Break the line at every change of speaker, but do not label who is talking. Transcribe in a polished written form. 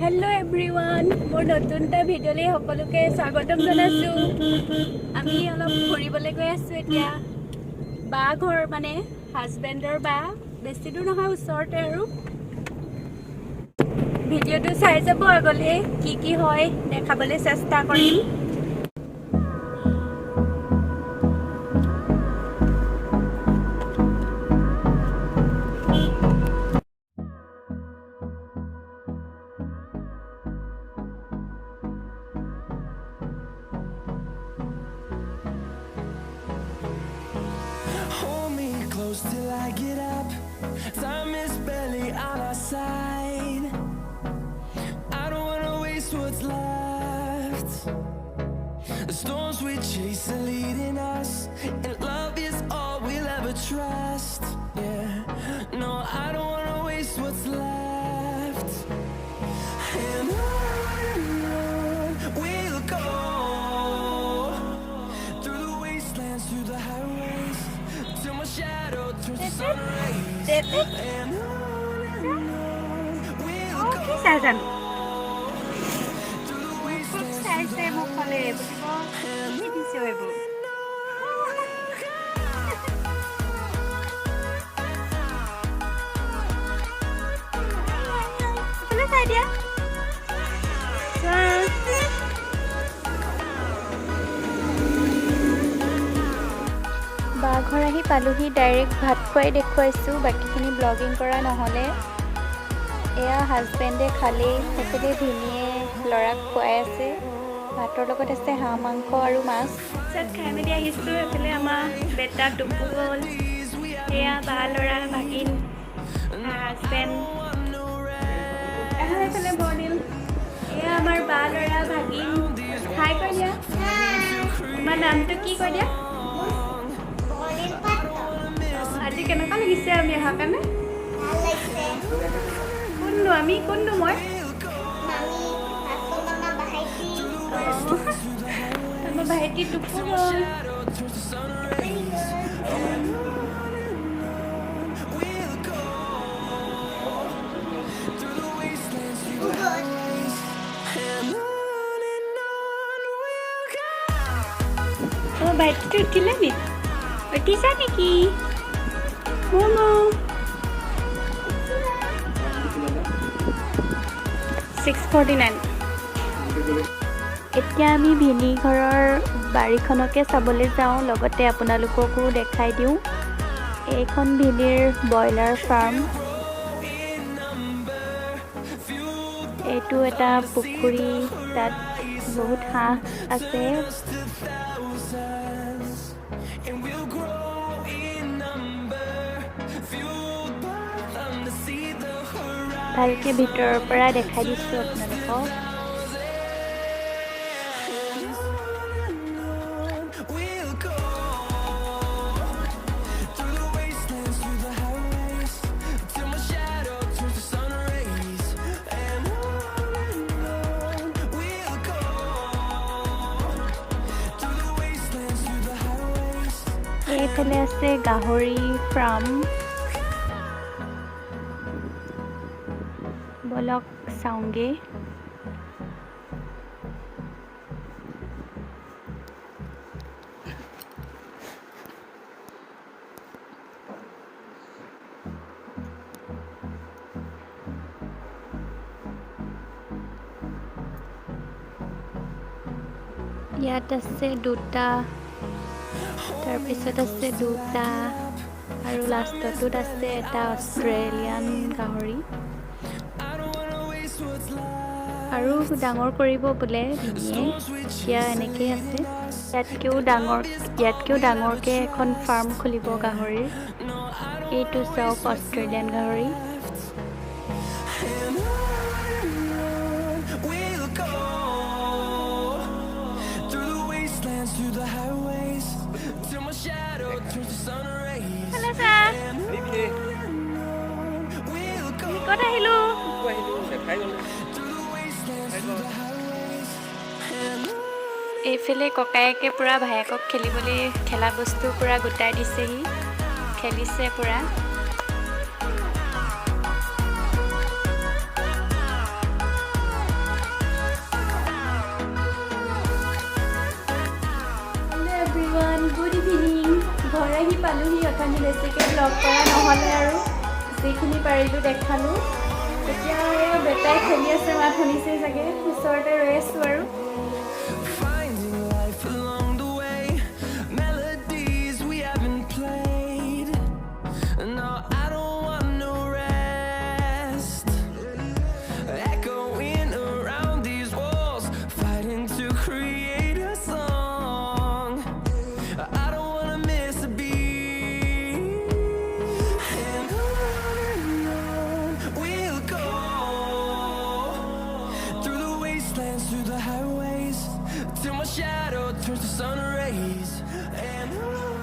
Hello everyone, মোৰ নতুন এটা ভিডিঅ'লৈ সকলোকে স্বাগতম জনাইছো। আমি অলপ ফুৰিবলৈ গৈ আছো এতিয়া। বা ঘৰ মানে হাজবেণ্ডৰ বা বেছি দূৰ নহয় ওচৰতে আৰু। ভিডিঅ'টো চাই যাব আগলৈ কি হয় দেখাবলৈ চেষ্টা কৰিম।
Close till I get up. Time is barely on our side. I don't wanna waste what's left. The storms we chase are leading us, and love is all we'll ever trust. Yeah, no, I don't wanna waste what's left. And on we'll go, through the wastelands, through the highways, till my shadow turns to sun rays. And on we'll go, through the wastelands, through the highways.
বাঘৰ আহি পালোহি direct ভাত খুৱাই দেখুৱাইছোঁ বাকীখিনি blogging কৰা নহ'লে এয়া হাজবেণ্ডে খালেই সেইফালে ভিনিয়ে ল'ৰাক খুৱাই আছে ভাতৰ লগত আছে হাঁহ মাংস আৰু মাছ চব খাই মেলি আহিছোঁ এইফালে আমাৰ বেটা টুপু গ'ল এয়া বা ল'ৰা ভাগিন হাজবেণ্ড এইফালে বনিল এয়া আমাৰ বা ল'ৰা ভাগিন হাই কৈ দিয়া তোমাৰ নামটো কি কৈ দিয়া আজি কেনেকুৱা লাগিছে আমি অহাৰ কাৰণে কোননো আমি কোননো মই আমাৰ ভাইটি টুপু গ'ল ভাইটিটো উঠিলে নি উঠিছা নেকি মোমো 6:49 এতিয়া আমি ভিনি ঘৰৰ বাৰীখনকে চাবলৈ যাওঁ লগতে আপোনালোককো দেখাই দিওঁ এইখন ভিনিৰ ব্ৰইলাৰ ফাৰ্ম এইটো এটা পুখুৰী তাত বহুত হাঁহ আছে ভালকৈ ভিতৰৰ পৰা দেখাই দিছোঁ আপোনালোকক এইফালে আছে গাহৰি ফাৰ্ম বলক চাওঁগে ইয়াত আছে দুটা তাৰপিছত আছে দুটা আৰু লাষ্টটোত আছে এটা অষ্ট্ৰেলিয়ান গাহৰি আৰু ডাঙৰ কৰিব বোলে ভিনিয়ে এতিয়া এনেকৈ আছে ইয়াতকৈও ডাঙৰকৈ এখন ফাৰ্ম খুলিব গাহৰিৰ এইটো চাওক অষ্ট্ৰেলিয়ান গাহৰি ক'ত আহিলোঁ এইফালে ককায়েকে পূৰা ভায়েকক খেলিবলৈ খেলা বস্তু পূৰা গোটাই দিছেহি খেলিছে পূৰা গুড ইভিনিং। ঘৰ আহি পালোহি, অথনি বেছিকৈ ব্লগ কৰা নহ'লে আৰু যিখিনি পাৰিলোঁ দেখালোঁ। এতিয়া এয়া বেটাই খেলি আছে, মাত শুনিছে চাগে, ওচৰতে ৰৈ আছোঁ আৰু।
Finding life along the way, melodies we haven't played. No, I don't want no rest. Echoing around these walls, fighting to create a song. I don't wanna miss a beat. And on we'll go, through the wastelands, through the highways, till my shadow turns to sun rays. And on